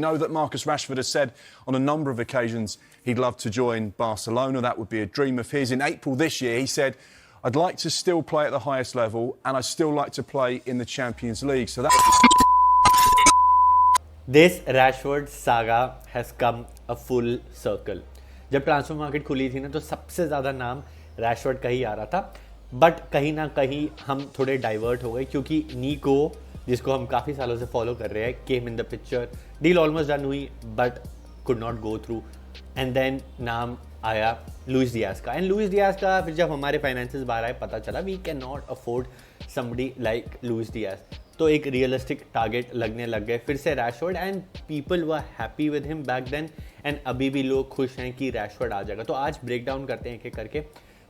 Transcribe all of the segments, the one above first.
We know that Marcus Rashford has said on a number of occasions he'd love to join Barcelona. That would be a dream of his. In April this year, he said, I'd like to still play at the highest level and I still like to play in the Champions League. So that... This Rashford saga has come a full circle. जब transfer market खुली थी ना तो सबसे ज़्यादा नाम Rashford का ही आ रहा था, बट कहीं ना कहीं हम थोड़े डाइवर्ट हो गए क्योंकि नीको, जिसको हम काफ़ी सालों से फॉलो कर रहे हैं, came in the picture. Deal almost done हुई but could not go through, and then नाम आया लुइस डियाज का. एंड लुइस डियाज का फिर जब हमारे फाइनेंसेस बाहर आए पता चला we can not afford somebody like Luis Diaz. तो एक रियलिस्टिक टारगेट लगने लग गए फिर से Rashford, and people were happy with him back then, and अभी भी लोग खुश हैं कि रैशवर्ड आ जाएगा. तो आज ब्रेक डाउन करते हैं एक एक करके.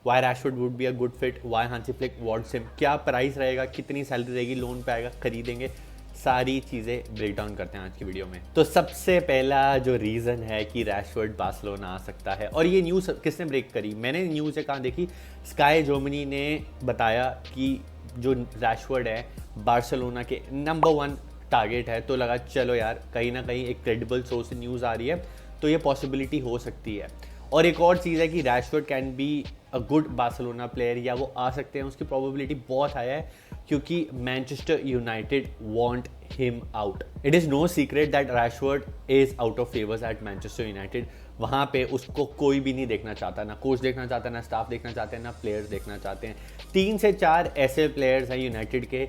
Why Rashford would be a good fit, why Hansi Flick wants him, क्या प्राइस रहेगा, कितनी सैलरी रहेगी, लोन पे आएगा, खरीदेंगे, सारी चीज़ें ब्रेक डाउन करते हैं आज की वीडियो में. तो सबसे पहला जो रीज़न है कि रैशवर्ड बार्सिलोना आ सकता है, और ये न्यूज़ किसने ब्रेक करी, मैंने न्यूज़ कहाँ देखी, स्काई जर्मनी ने बताया कि जो रैशवर्ड है बार्सिलोना के नंबर 1 टारगेट है. तो लगा चलो यार, कहीं ना कहीं एक क्रेडिबल सोर्स से न्यूज़ आ रही है तो ये पॉसिबिलिटी हो सकती है. और एक और चीज़ है कि Rashford can be a good Barcelona player, या वो आ सकते हैं, उसकी प्रोबेबिलिटी बहुत हाई है क्योंकि Manchester United want him out. It is no secret that Rashford is out of favours at Manchester United. वहाँ पे उसको कोई भी नहीं देखना चाहता, ना कोच देखना चाहता, ना स्टाफ देखना चाहते हैं, ना प्लेयर्स देखना चाहते हैं. 3 से 4 ऐसे प्लेयर्स हैं यूनाइटेड के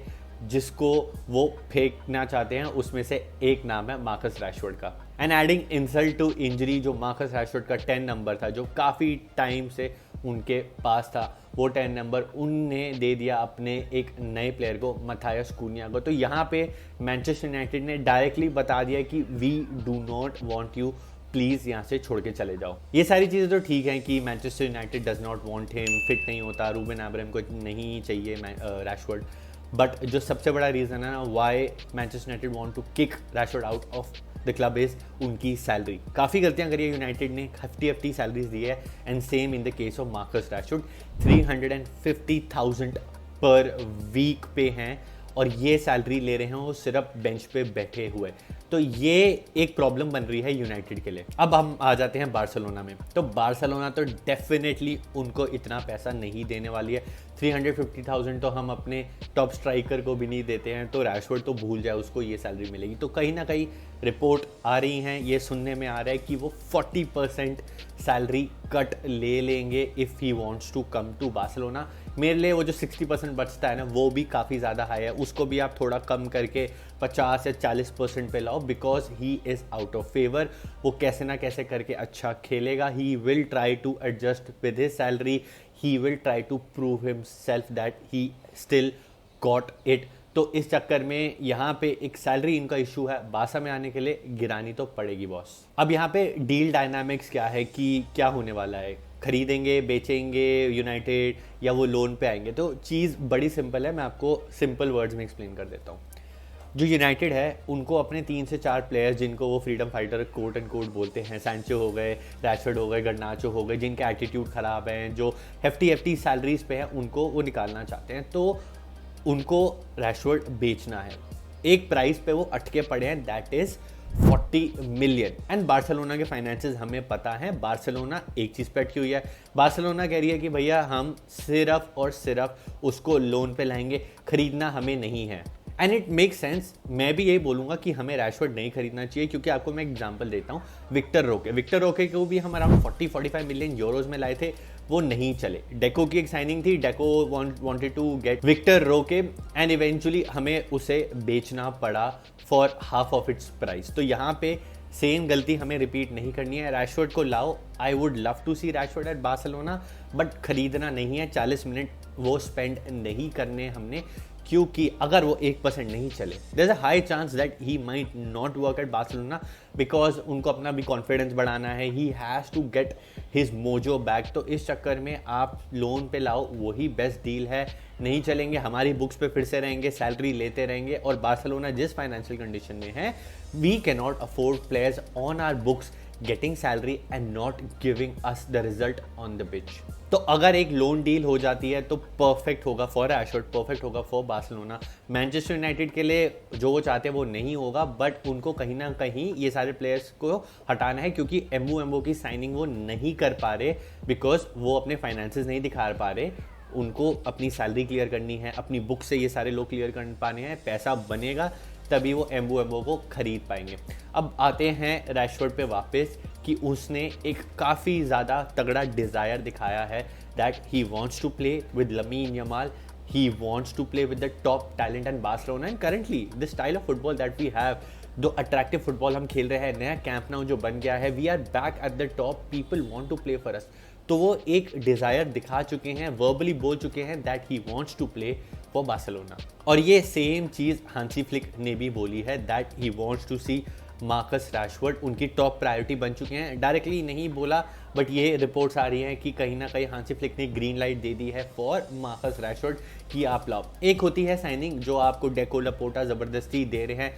जिसको वो फेंकना चाहते हैं, उसमें से एक नाम है मार्कस रैशवर्ड का. And adding insult to injury, जो मार्कस रैशवर्ड का 10 नंबर था जो काफ़ी टाइम से उनके पास था, वो 10 नंबर उनने दे दिया अपने एक नए प्लेयर को, मथायस कूनिया को. तो यहाँ पे मैनचेस्टर यूनाइटेड ने डायरेक्टली बता दिया कि we do not want you, please यहाँ से छोड़ के चले जाओ. ये सारी चीज़ें तो ठीक हैं कि Manchester United does not want him, fit नहीं होता, रूबेन अमोरीम को नहीं चाहिए रैशवर्ड. बट जो सबसे बड़ा रीज़न है ना why Manchester United want to kick Rashford out of the club is उनकी सैलरी. काफ़ी गलतियां करी है यूनाइटेड ने, hefty सैलरीज दी है, and same in the case of Marcus Rashford. 350,000 per week पे हैं और ये सैलरी ले रहे हैं वो सिर्फ बेंच पे बैठे हुए. तो ये एक प्रॉब्लम बन रही है यूनाइटेड के लिए. अब हम आ जाते हैं बार्सिलोना में. तो बार्सिलोना तो डेफिनेटली उनको इतना पैसा नहीं देने वाली है. 350,000 तो हम अपने टॉप स्ट्राइकर को भी नहीं देते हैं, तो रैशवर्ड तो भूल जाए, उसको ये सैलरी मिलेगी. तो कहीं ना कहीं रिपोर्ट आ रही हैं, ये सुनने में आ रहा है कि वो 40% सैलरी कट ले लेंगे if he wants to come to Barcelona. मेरे लिए वो जो 60% बचता है ना वो भी काफ़ी ज़्यादा हाई है, उसको भी आप थोड़ा कम करके 50 या 40% पे लाओ, because he is out of favour. वो कैसे ना कैसे करके अच्छा खेलेगा. He will try to adjust with his salary, he will try to prove himself that he still got it. तो इस चक्कर में यहाँ पे एक सैलरी इनका इशू है, बासा में आने के लिए गिरानी तो पड़ेगी बॉस. अब यहाँ पे डील डायनामिक्स क्या है कि क्या होने वाला है, खरीदेंगे, बेचेंगे यूनाइटेड, या वो लोन पे आएंगे. तो चीज़ बड़ी सिंपल है, मैं आपको सिंपल वर्ड्स में एक्सप्लेन कर देता हूँ. जो यूनाइटेड है उनको अपने 3 से 4 प्लेयर्स जिनको वो freedom fighter quote and quote बोलते हैं, सैंचो हो गए, रैशवर्ड हो गए, गर्नाचो हो गए, जिनके एटीट्यूड ख़राब हैं, जो hefty सैलरीज पे हैं, उनको वो निकालना चाहते हैं. तो उनको रैशवर्ड बेचना है. एक प्राइस पे वो अटके पड़े हैं, that is 40 million. And Barcelona के फाइनेंसेस हमें पता है. बार्सिलोना एक चीज़ पे अटकी हुई है. बार्सिलोना कह रही है कि भैया हम सिर्फ और सिर्फ उसको लोन पे लाएंगे, खरीदना हमें नहीं है. And it make sense. मैं भी यही बोलूँगा कि हमें रैशवर्ड नहीं खरीदना चाहिए, क्योंकि आपको मैं एग्जांपल देता हूँ. विक्टर रोके को भी हम अराउंड 40-45 मिलियन यूरोज में लाए थे, वो नहीं चले. डेको की एक साइनिंग थी, Deco wanted to get Vitor Roque, and eventually हमें उसे बेचना पड़ा for half of its price. तो यहाँ पे सेम गलती हमें रिपीट नहीं करनी है. रैशवर्ड को लाओ, I would love to see Rashford at Barcelona, but खरीदना नहीं है. 40 मिनट वो स्पेंड नहीं करने हमने, क्योंकि अगर वो 1% नहीं चले, there is a high chance that he might not work at Barcelona, because उनको अपना भी कॉन्फिडेंस बढ़ाना है. He has to get his mojo back. तो इस चक्कर में आप लोन पे लाओ, वही बेस्ट डील है. नहीं चलेंगे, हमारी बुक्स पे फिर से रहेंगे, सैलरी लेते रहेंगे. और बार्सिलोना जिस फाइनेंशियल कंडीशन में है, we can not afford players on our books getting salary and not giving us the result on the pitch. तो अगर एक लोन डील हो जाती है तो परफेक्ट होगा फॉर रैशफोर्ड, परफेक्ट होगा फॉर बार्सिलोना। मैनचेस्टर यूनाइटेड के लिए जो वो चाहते हैं वो नहीं होगा, बट उनको कहीं ना कहीं ये सारे प्लेयर्स को हटाना है, क्योंकि एम्बू की साइनिंग वो नहीं कर पा रहे बिकॉज वो अपने फाइनेंसेस नहीं दिखा पा रहे। उनको अपनी सैलरी क्लियर करनी है, अपनी बुक से ये सारे लोग क्लियर कर पाने हैं, पैसा बनेगा तभी वो एम्बू को खरीद पाएंगे। अब आते हैं रैशफोर्ड पे वापस कि उसने एक काफ़ी ज़्यादा तगड़ा डिज़ायर दिखाया है that he wants to play with Lamine Yamal, he wants to play with the top talent in Barcelona, and currently the style of football that we have, जो अट्रैक्टिव फुटबॉल हम खेल रहे हैं, नया कैंप नाउ जो बन गया है, we are back at the top, people want to play for us. तो वो एक डिज़ायर दिखा चुके हैं, वर्बली बोल चुके हैं that he wants to play for Barcelona. और ये सेम चीज़ हांसी फ्लिक ने भी बोली है that he wants to see Marcus Rashford उनकी टॉप प्रायोरिटी बन चुके हैं। डायरेक्टली नहीं बोला, बट ये रिपोर्ट्स आ रही हैं कि कहीं ना कहीं हांसी फ्लिक ने ग्रीन लाइट दे दी है फॉर मार्कस रैशफोर्ड कि आप लाओ। एक होती है साइनिंग जो आपको डेको लपोर्टा ज़बरदस्ती दे रहे हैं,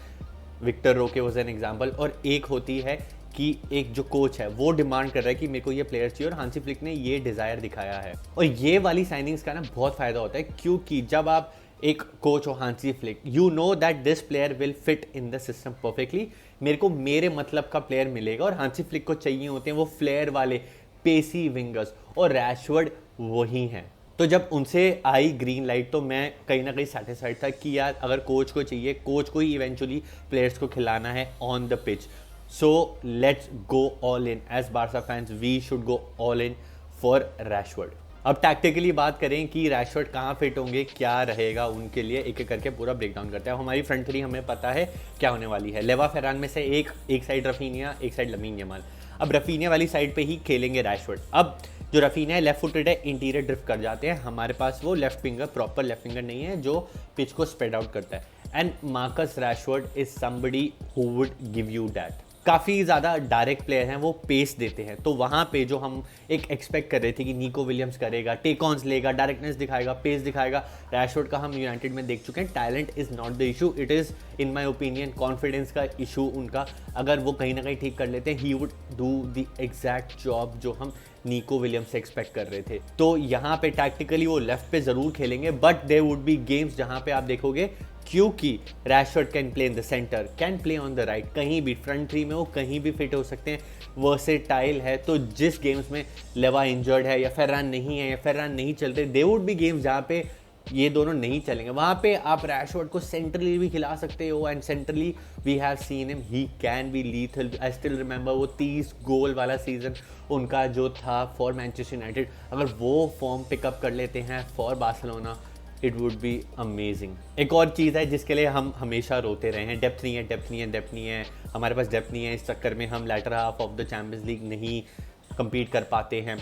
विक्टर रोके वॉज एन एग्जाम्पल, और एक होती है कि एक जो कोच है वो डिमांड कर रहा है कि मेरे को ये प्लेयर चाहिए, और हांसी फ्लिक ने ये डिज़ायर दिखाया है। और ये वाली साइनिंग्स का ना बहुत फ़ायदा होता है, क्योंकि जब आप एक कोच हो Hansi Flick, you know that this player will fit in the system perfectly, मेरे को मेरे मतलब का प्लेयर मिलेगा। और हांसी फ्लिक को चाहिए होते हैं वो फ्लेयर वाले पेसी विंगर्स, और रैशफोर्ड वही हैं। तो जब उनसे आई ग्रीन लाइट तो मैं कहीं ना कहीं सेटिस्फाइड था कि यार अगर कोच को चाहिए, कोच को ही इवेंचुअली प्लेयर्स को खिलाना है on the pitch, so let's go all in as Barca fans, we should go all in for Rashford. अब टैक्टिकली बात करें कि रैशफोर्ड कहाँ फिट होंगे, क्या रहेगा उनके लिए, एक एक करके पूरा ब्रेकडाउन करते हैं। हमारी फ्रंट थ्री हमें पता है क्या होने वाली है। लेवा फेरान में से एक साइड रफीनिया, एक साइड लमीन यमाल। अब रफीनिया वाली साइड पे ही खेलेंगे रैशफोर्ड। अब जो रफीनिया है लेफ्ट फुटेड है, इंटीरियर ड्रिफ्ट कर जाते हैं, हमारे पास वो left finger, proper left finger नहीं है जो पिच को स्प्रेड आउट करता है। And Marcus Rashford is somebody who would give you that. काफ़ी ज़्यादा डायरेक्ट प्लेयर हैं, वो पेस देते हैं। तो वहाँ पे जो हम एक एक्सपेक्ट कर रहे थे कि निको विलियम्स करेगा, टेक ऑन्स लेगा, डायरेक्टनेस दिखाएगा, पेस दिखाएगा, रैशफोर्ड का हम यूनाइटेड में देख चुके हैं। Talent is not the issue, it is in my opinion confidence का इशू उनका। अगर वो कहीं ना कहीं ठीक कर लेते हैं, he would do the exact job जो हम निको विलियम्स से एक्सपेक्ट कर रहे थे। तो यहाँ पे टैक्टिकली वो लेफ्ट पे ज़रूर खेलेंगे, but there would be games जहाँ पे आप देखोगे, क्योंकि Rashford can play in the centre, can play on the right, कहीं भी फ्रंट थ्री में वो कहीं भी फिट हो सकते हैं, वर्सेटाइल है। तो जिस गेम्स में लेवा इंजर्ड है या फेरान नहीं है या फेरान नहीं चल रहे, दे वुड बी गेम्स जहाँ पे ये दोनों नहीं चलेंगे, वहाँ पे आप रैशफोर्ड को सेंट्रली भी खिला सकते हो। And centrally we have seen him, he can be lethal. I still remember वो 30 गोल वाला सीजन उनका जो था फॉर मैनचेस्टर यूनाइटेड, अगर वो फॉर्म पिकअप कर लेते हैं for Barcelona, it would be amazing. एक और चीज़ है जिसके लिए हम हमेशा रोते रहे हैं, डेप्थ नहीं है, डेप्थ नहीं है, डेप्थ नहीं है, हमारे पास डेप्थ नहीं है, इस चक्कर में हम latter half of the Champions League नहीं compete कर पाते हैं।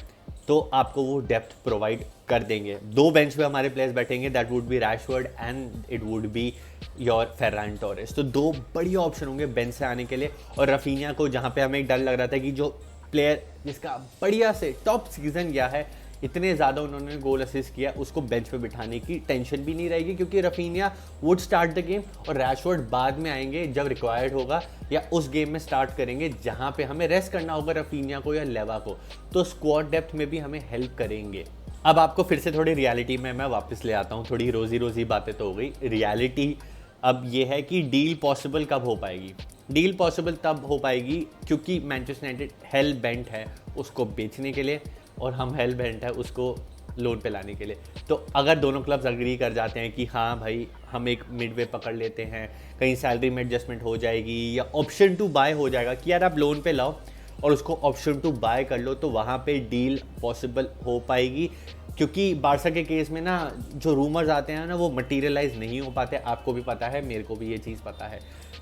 तो आपको वो डेप्थ प्रोवाइड कर देंगे। दो बेंच पे हमारे प्लेयर्स बैठेंगे, that would be Rashford and it would be your Ferran Torres. तो दो बढ़िया ऑप्शन होंगे बेंच से आने के लिए। और रफीनिया को जहाँ पे हमें एक डर लग रहा था कि जो प्लेयर जिसका बढ़िया से टॉप सीजन गया है, इतने ज़्यादा उन्होंने गोल असिस्ट किया, उसको बेंच पे बिठाने की टेंशन भी नहीं रहेगी, क्योंकि Raphinha would start the game और रैशफोर्ड बाद में आएंगे जब रिक्वायर्ड होगा, या उस गेम में स्टार्ट करेंगे जहां पे हमें रेस्ट करना होगा रफीनिया को या लेवा को। तो स्क्वाड डेप्थ में भी हमें हेल्प करेंगे। अब आपको फिर से थोड़ी रियलिटी में मैं वापस ले आता हूँ। थोड़ी रोजी बातें तो हो गई, रियलिटी अब ये है कि डील पॉसिबल कब हो पाएगी। डील पॉसिबल तब हो पाएगी क्योंकि मैनचेस्टर यूनाइटेड हेल बेंट है उसको बेचने के लिए, और हम हेल बेंट है उसको लोन पे लाने के लिए। तो अगर दोनों क्लब्स अग्री कर जाते हैं कि हाँ भाई हम एक मिडवे पकड़ लेते हैं, कहीं सैलरी में एडजस्टमेंट हो जाएगी या ऑप्शन टू बाय हो जाएगा कि यार आप लोन पे लाओ और उसको ऑप्शन टू बाय कर लो, तो वहाँ पे डील पॉसिबल हो पाएगी। क्योंकि बार्सा के केस में ना जो रूमर्स आते हैं ना वो मटीरियलाइज नहीं हो पाते, आपको भी पता है, मेरे को भी ये चीज़ पता है।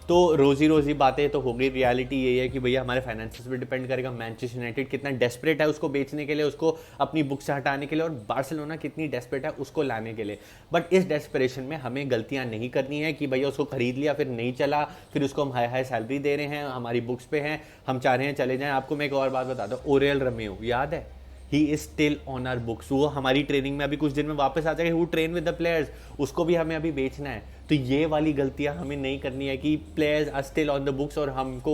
तो रोजी बातें तो हो गई, रियलिटी यही है कि भैया हमारे फाइनेंसेस पे डिपेंड करेगा मैनचेस्टर यूनाइटेड कितना डेस्परेट है उसको बेचने के लिए, उसको अपनी बुक से हटाने के लिए, और बार्सिलोना कितनी डेस्परेट है उसको लाने के लिए। बट इस डेस्परेशन में हमें गलतियां नहीं करनी है कि भैया उसको खरीद लिया फिर नहीं चला, फिर उसको हम हाई सैलरी दे रहे हैं, हमारी बुक्स पे हैं, हम चाह रहे हैं चले जाएं। आपको मैं एक और बात बता दूं, ओरेल रमेओ याद है, he is still on our books, वो हमारी ट्रेनिंग में अभी कुछ दिन में वापस आ जाएगा, वो ट्रेन विद द प्लेयर्स, उसको भी हमें अभी बेचना है। तो ये वाली गलतियां हमें नहीं करनी है कि players are still on the books और हमको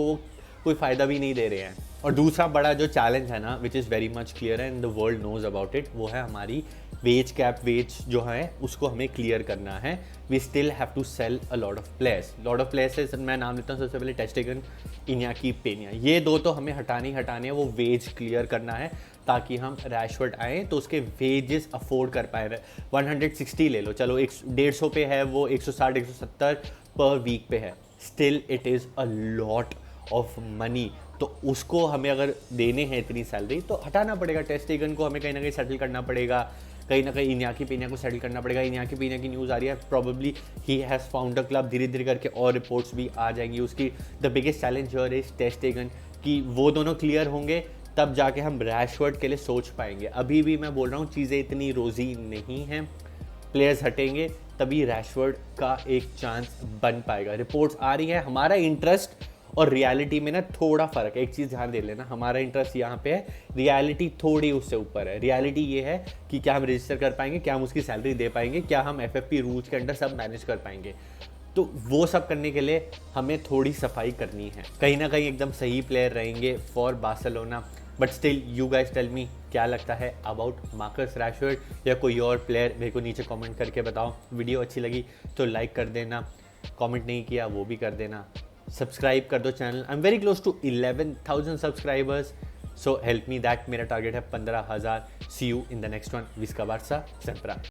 कोई फ़ायदा भी नहीं दे रहे हैं। और दूसरा बड़ा जो चैलेंज है ना, which is very much clear and the world knows about it, वो है हमारी वेज कैप वेज जो है उसको हमें क्लियर करना है. We still have to sell a lot of players. मैं नाम लेता हूँ सबसे पहले टेर स्टेगन, इन्याकी पेन्या. ये दो तो हमें हटाने हैं, वो वेज क्लियर करना है ताकि हम रैशवर्ड आए तो उसके वेजेस अफोर्ड कर पाए. 160 ले लो, चलो 150 पे है वो, 160 170 पर वीक पे है, still it is a lot of money. तो उसको हमें अगर देने हैं इतनी सैलरी तो हटाना पड़ेगा. टेर स्टेगन को हमें कहीं ना कहीं सेटल करना पड़ेगा, कहीं ना कहीं इन्याकी पेन्या को सेटल करना पड़ेगा. इन्याकी पेन्या की न्यूज़ आ रही है, probably he has found a club. धीरे धीरे करके और रिपोर्ट्स भी आ जाएंगी उसकी. The biggest challenge here is टेर स्टेगन कि वो दोनों क्लियर होंगे तब जाके हम रैशवर्ड के लिए सोच पाएंगे. अभी भी मैं बोल रहा हूँ चीज़ें इतनी रोजी नहीं हैं. प्लेयर्स हटेंगे तभी रैशवर्ड का एक चांस बन पाएगा. रिपोर्ट्स आ रही है. हमारा इंटरेस्ट और रियलिटी में ना थोड़ा फ़र्क है. एक चीज़ ध्यान दे लेना, हमारा इंटरेस्ट यहाँ पे है, रियलिटी थोड़ी उससे ऊपर है. रियलिटी ये है कि क्या हम रजिस्टर कर पाएंगे, क्या हम उसकी सैलरी दे पाएंगे, क्या हम FFP रूल्स के अंडर सब मैनेज कर पाएंगे. तो वो सब करने के लिए हमें थोड़ी सफाई करनी है. कहीं ना कहीं एकदम सही प्लेयर रहेंगे for Barcelona. But still you guys tell me क्या लगता है अबाउट मार्कस रैशवर्ड या कोई और प्लेयर. मेरे को नीचे कमेंट करके बताओ. वीडियो अच्छी लगी तो लाइक कर देना, कमेंट नहीं किया वो भी कर देना, सब्सक्राइब कर दो channel. I am very close to 11,000 subscribers, so help me that. मेरा टारगेट है 15,000. See you in the next one. विस्का बार्सा सेंप्रा.